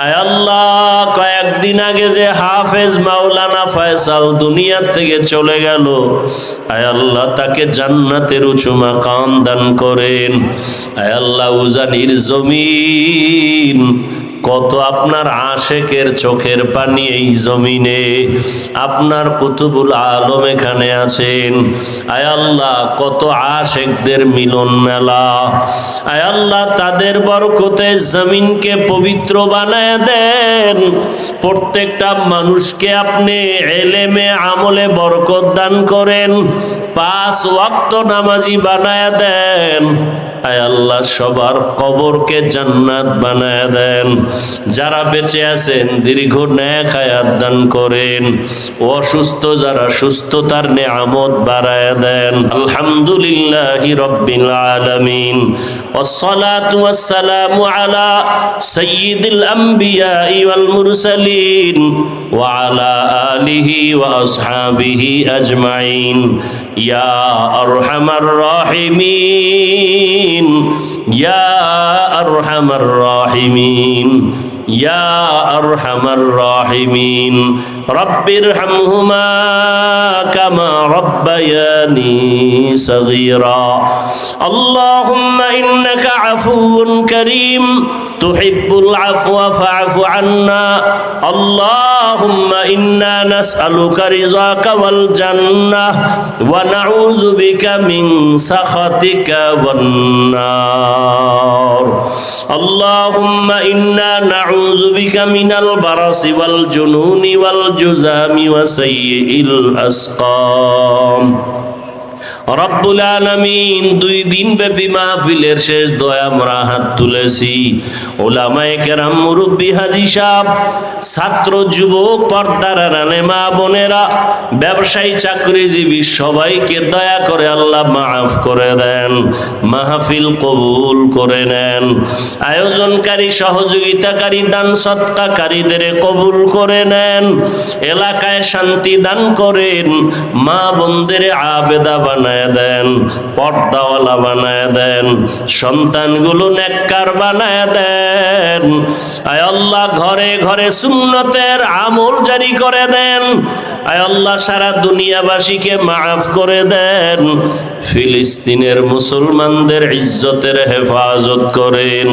আয় আল্লাহ, কয়েকদিন আগে যে হাফেজ মাওলানা ফয়সাল দুনিয়া থেকে চলে গেল, আয় আল্লাহ তাকে জান্নাতের উঁচু মাকাম দান করেন। আয় আল্লাহ, উজানির জমিন, কত আপনার আশেকের চোখের পানি এই জমিনে, আপনার কুতুবুল আলম এখানে আছেন। আয় আল্লাহ, কত আশেকদের মিলন মেলা, আয় আল্লাহ তাদের বরকতে জমিনকে পবিত্র বানায় দেন। প্রত্যেকটা মানুষকে আপনি এলেমে আমলে বরকত দান করেন, 5 ওয়াক্ত নামাজি বানায় দেন। আয় আল্লাহ, সবার কবরকে জান্নাত বানায় দেন। যারা বেঁচে আছেন দীর্ঘ নেক হায়াত দান করেন, অসুস্থ যারা সুস্থতার নেয়ামত বাড়ায় দেন। আলহামদুলিল্লাহি রাব্বিল আলামিন, ওয়াসসালাতু ওয়াসসালামু আলা সাইয়্যিদিল আমবিয়া ওয়াল মুরসালিন ওয়া আলা আলিহি ওয়া আসহাবিহি আজমাইন। ইয়া আরহামার রাহিমিন, ইয়া আরহামার রাহিমিন, ইয়া আরহামার রাহিমিন। রব্বিরহামহুমা কামা রব্বায়ানি সগীরা। আল্লাহুম্মা ইন্নাকা আফুউন কারীম তুহিব্বুল আফওয়া ফা'ফু আন্না। আল্লাহুম্মা ইন্না নাসআলুকা রিযাকা ওয়াল জান্নাহ ওয়া নাউযু বিকা মিন সাখাতিকা ওয়ান নার। আল্লাহুম্মা ইন্না নাউযু বিকা মিনাল বারাসি ওয়াল জুনুনি ওয়াল জুযামি ওয়া সাইয়্যিল আসকাম। রব্বুল আলামিন, 2 দিন ব্যাপী মাহফিলের শেষ দোয়া আমরা হাত তুলেছি। উলামায়ে কেরাম, মুরব্বী, হাজী সাহেব, ছাত্র, যুবক, পর্দার আড়ালে মা বোনেরা, ব্যবসায়ী, চাকরিজীবী সবাইকে দয়া করে আল্লাহ মাফ করে দেন, মাহফিল কবুল করে নেন। আয়োজনকারী, সহযোগিতাকারী, দান সৎকাকারীদের কবুল করে নেন। এলাকায় শান্তি দান করেন। মা বোনদের আবেদা বানায় দেন, পর্দাওয়ালা বানায় দেন, সন্তানগুলো নেককার বানায় দেন। আয় আল্লাহ, ঘরে ঘরে সুন্নতের আমল জারি করে দেন। আয় আল্লাহ, সারা দুনিয়াবাসীকে মাফ করে দেন। ফিলিস্তিনের মুসলমানদের ইজ্জতের হেফাজত করেন।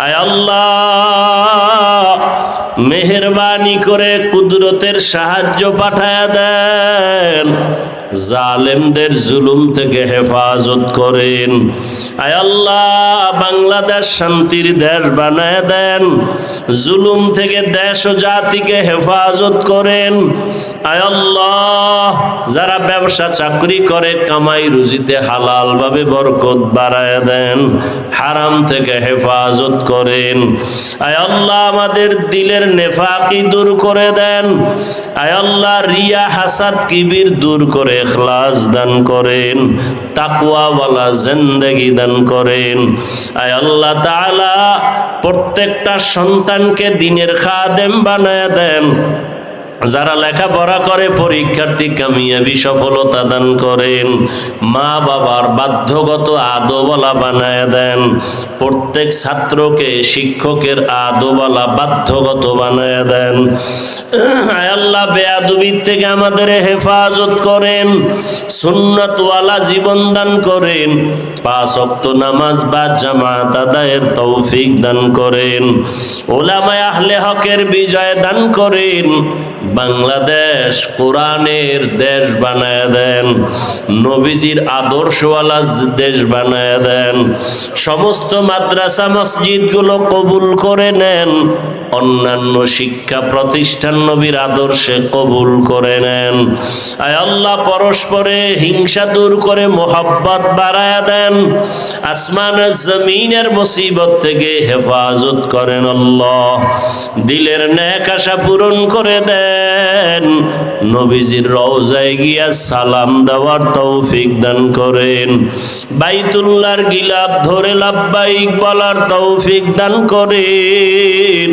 আয় আল্লাহ, মেহেরবানি করে কুদরতের সাহায্য পাঠায় দেন। জালেমদের জুলুম থেকে হেফাজত করেন। আয় আল্লাহ, বাংলাদেশ শান্তির দেশ বানায় দেন। জুলুম থেকে দেশ ও জাতিকে হেফাজত করেন। আয় আল্লাহ, যারা ব্যবসা চাকরি করে কামাই রুজিতে হালাল ভাবে বরকত বাড়ায় দেন, হারাম থেকে হেফাজত করেন। আয় আল্লাহ, আমাদের দিলের নেফাকি দূর করে দেন। আয় আল্লাহ, রিয়া, হাসাদ, কিবির দূর করে ইখলাস দান করেন, তাকওয়াওয়ালা জিন্দেগি দান করেন। আয় আল্লাহ তাআলা, প্রত্যেকটা সন্তানকে দ্বীনের খাদেম বানায় দেন। যারা লেখাপড়া করে পরীক্ষার্থী কামিয়াবি সফলতা দান করেন। মা বাবার বাধ্যগত আদবওয়ালা বানায় দেন। প্রত্যেক ছাত্রকে শিক্ষকের আদবওয়ালা বাধ্যগত বানায় দেন। আয় আল্লাহ, বেয়াদবির থেকে আমাদের হেফাজত করেন। সুন্নতওয়ালা জীবন দান করেন। 5 ওয়াক্ত নামাজ বা জামাত আদায়ের তৌফিক দান করেন। উলামায়ে আহলে হকের বিজয় দান করেন। বাংলাদেশ কোরআনের দেশ বানায় দেন। নবীজির আদর্শওয়ালা দেশ বানায় দেন। সমস্ত মাদ্রাসা মসজিদগুলো কবুল করে নেন। অন্যান্য শিক্ষা প্রতিষ্ঠান নবীর আদর্শে কবুল করে নেন। আয় আল্লাহ, পরস্পরে হিংসা দূর করে মোহাব্বত বাড়ায় দেন। আসমান জমিনের মুসিবত থেকে হেফাজত করেন আল্লাহ। দিলের নেক আশা পূরণ করে দেন। নবীজির রওজায় গিয়া সালাম দেওয়ার তৌফিক দান করেন। বাইতুল্লাহর গিলাফ ধরে লাব্বাইক বলার তৌফিক দান করেন।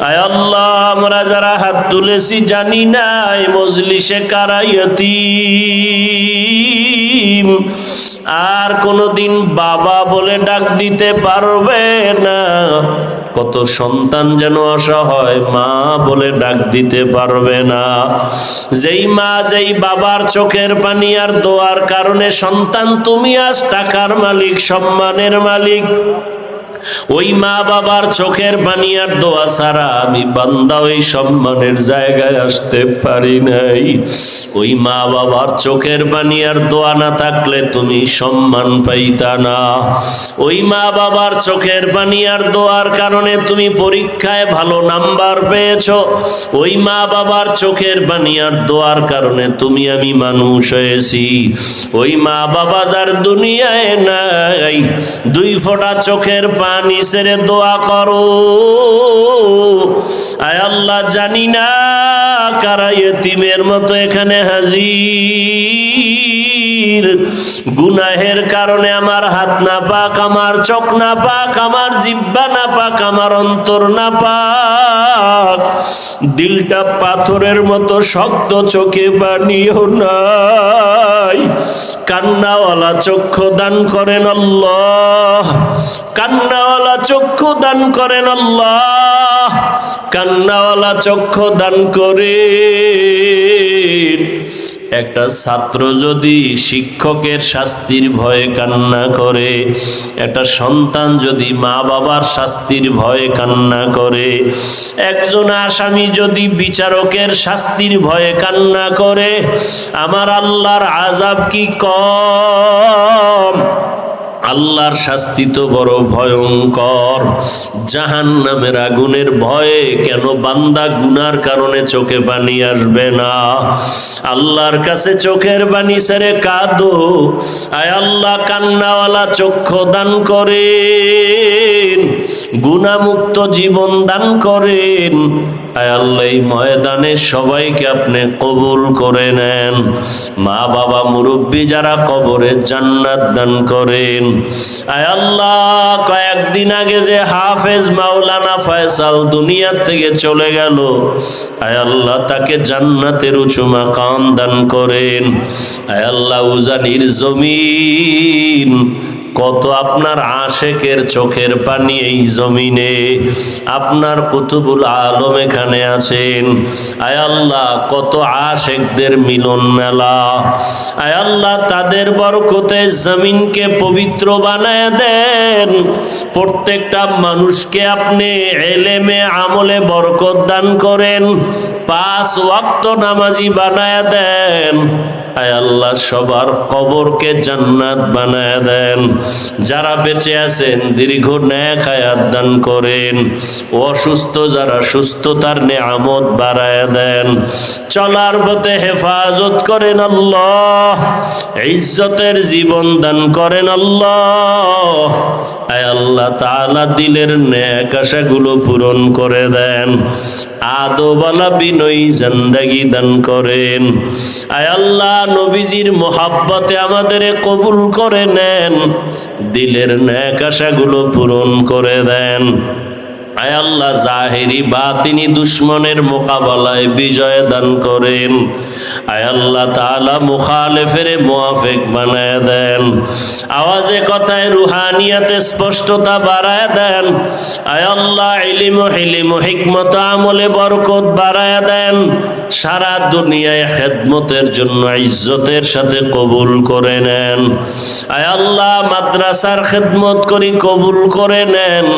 আয় আল্লাহ, আমরা যারা হাত তুলেছি জানি না এই মজলিসে কারা ইয়তীম, আর কোনদিন বাবা বলে ডাক দিতে পারবে না। কত সন্তান যেন অসহায়, মা বলে ডাক দিতে পারবে না। যেই মা যেই বাবার চোখের পানি আর দোয়ার কারণে সন্তান তুমি আজ টাকার মালিক, সম্মানের মালিক, ওই মা বাবার চোখের পানি আর দোয়া ছাড়া আমি বান্দা ওই সম্মানের জায়গায় আসতে পারি নাই। ওই মা বাবার চোখের পানি আর দোয়া না থাকলে তুমি সম্মান পাইতা না। ওই মা বাবার চোখের পানি আর দোয়ার কারণে তুমি পরীক্ষায় ভালো নাম্বার পেয়েছো। ওই মা বাবার চোখের পানি আর দোয়ার কারণে তুমি আমি মানুষ হয়েছি। ওই মা বাবা যার দুনিয়ায় নাই, দুই ফোঁটা চোখের পানি ছেড়ে দোয়া করো, আয় আল্লাহ জানি না কারা ইতিমের মতো এখানে হাজির। গুনাহের কারণে আমার হাত না পাক, আমার চোখ না পাক, আমার জিহ্বা না পাক, আমার অন্তর না পাক, দিলটা পাথরের মতো শক্ত, চোখে পানিও নাই। কান্নাওয়ালা চক্ষু দান করেন আল্লাহ, কান্নাওয়ালা চক্ষু দান করেন আল্লাহ, কান্নাওয়ালা চক্ষু দান করেন। একটা ছাত্র যদি শিক্ষকের শাস্তির ভয়ে কান্না করে, একটা সন্তান যদি মা বাবার শাস্তির ভয়ে কান্না করে, একজন আসামি যদি বিচারকের শাস্তির ভয়ে কান্না করে, আমার আল্লাহর আযাব কি কম? আল্লাহর শাস্তি তো বড় ভয়ঙ্কর। জাহান্নামের আগুনের ভয়ে কেন বান্দা গুনার কারণে চোখে পানি আসবে না? আল্লাহর কাছে চোখের পানি ছেড়ে কাঁদো, আয় আল্লাহ কান্নাওয়ালা চক্ষু দান করেন, গুনাহমুক্ত জীবন দান করেন। আয় আল্লাহ এই ময়দানে সবাইকে আপনি কবুল করে নেন। মা বাবা মুরব্বী যারা কবরে জান্নাত দান করেন। আয় আল্লাহ কয়েকদিন আগে যে হাফেজ মাওলানা ফয়সাল দুনিয়া থেকে চলে গেল, আয় আল্লাহ তাকে জান্নাতের উঁচু মাকাম দান করেন। আয় আল্লাহ উজানির জমিন, কত আপনার আশেকের চোখের পানি এই জমিনে, আপনার কুতুবুল আলম এখানে আছেন। আয় আল্লাহ কত আশেকদের মিলন মেলা, আয় আল্লাহ তাদের বরকতে জমিনকে পবিত্র বানায় দেন। প্রত্যেকটা মানুষকে আপনি এলেমে আমলে বরকত দান করেন, 5 ওয়াক্ত নামাজি বানায় দেন। আয় আল্লাহ সবার কবরকে জান্নাত বানায় দেন। যারা বেঁচে আছেন দীর্ঘ নেক হায়াত দান করেন। অসুস্থ যারা সুস্থতার নেয়ামত বাড়ায় দেন। চলার পথে হেফাজত করেন আল্লাহ, ইজ্জতের জীবন দান করেন আল্লাহ। আয় আল্লাহ তাআলা দিলের নেক আশাগুলো পূরণ করে দেন। আদবওয়ালা বিনয়ী জিন্দেগি দান করেন। আয় আল্লাহ নবীজির মোহাব্বতে আমাদের কবুল করে নেন, দিলের নেক আশাগুলো পূরণ করে দেন। আয় আল্লাহ জাহেরি বাতিনি দুশ্মনের মোকাবেলায় বিজয় দান করেন। আয় আল্লাহ তাআলা মুখালেফের মুওয়াফিক বানায় দেন। আওয়াজে কথায় রুহানিয়াতে স্পষ্টতা বাড়ায় দেন। আয় আল্লাহ ইলম ও হিলম ও হিকমত আমলে বরকত বাড়ায় দেন। সারা দুনিয়ায় খেদমতের জন্য ইজ্জতের সাথে কবুল করে নেন। আয় আল্লাহ মাদ্রাসার খেদমত করি কবুল করে নেন।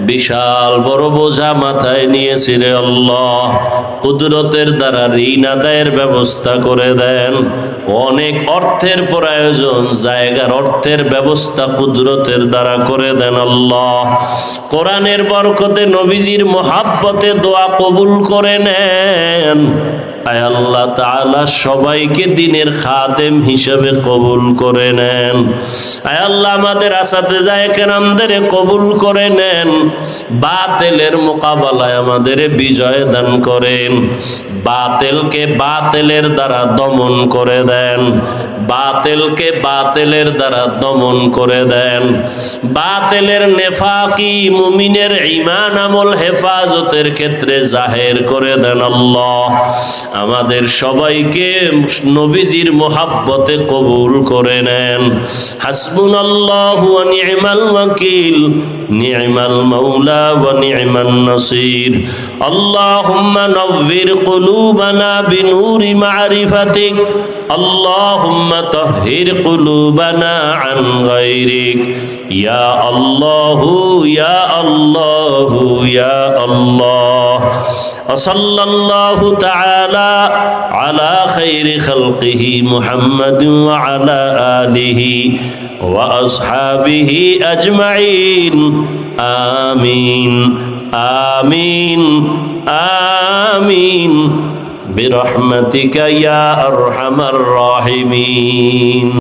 বিশাল বড় বোঝা মাথায় নিয়েছি রে আল্লাহ, কুদরতের দ্বারা ঋণ আদায়ের ব্যবস্থা করে দেন। অনেক অর্থের প্রয়োজন, জায়গার অর্থের ব্যবস্থা কুদরতের দ্বারা করে দেন আল্লাহ। কোরআনের বরকতে নবীজির মোহাব্বতে দোয়া কবুল করে নেন। আয় আল্লাহ তাআলা সবাইকে দিনের খাদেম হিসেবে কবুল করে নেন। আয় আল্লাহ আমাদের আসাতেজায়ে কেরামদের কবুল করে নেন। বাতিলের মোকাবেলায় আমাদের বিজয় দান করেন। বাতিলকে বাতিলের দ্বারা দমন করে দেন। বাতিলকে বাতিলের দ্বারা দমন করে দেন। বাতিলের নেফাকি মুমিনের ঈমান আমল হেফাজতের ক্ষেত্রে জাহের করে দেন আল্লাহ। আমাদের সবাইকে নবীজির মোহাব্বতে কবুল করে নেন। হাসবুনাল্লাহু ওয়া নি'মাল ওয়াকিল, নি'মাল মাওলা ওয়া নি'মান নাসির। আল্লাহুম্মা নাవ్বির কুলুবানা বিনূরি মা'রিফাতিক, আল্লাহুম্মা তাহহির কুলুবানা আন গায়রিক। ইয়া আল্লাহু ইয়া আল্লাহু ইয়া আল্লাহ। সাল্লাল্লাহু তাআলা আলা খাইরি খালকিহি মুহাম্মাদিন ওয়া আলা আলিহি ওয়া আসহাবিহি আজমাইন। আমিন আমিন আমিন বিরহমাতিকা ইয়া আরহামার রাহিমিন।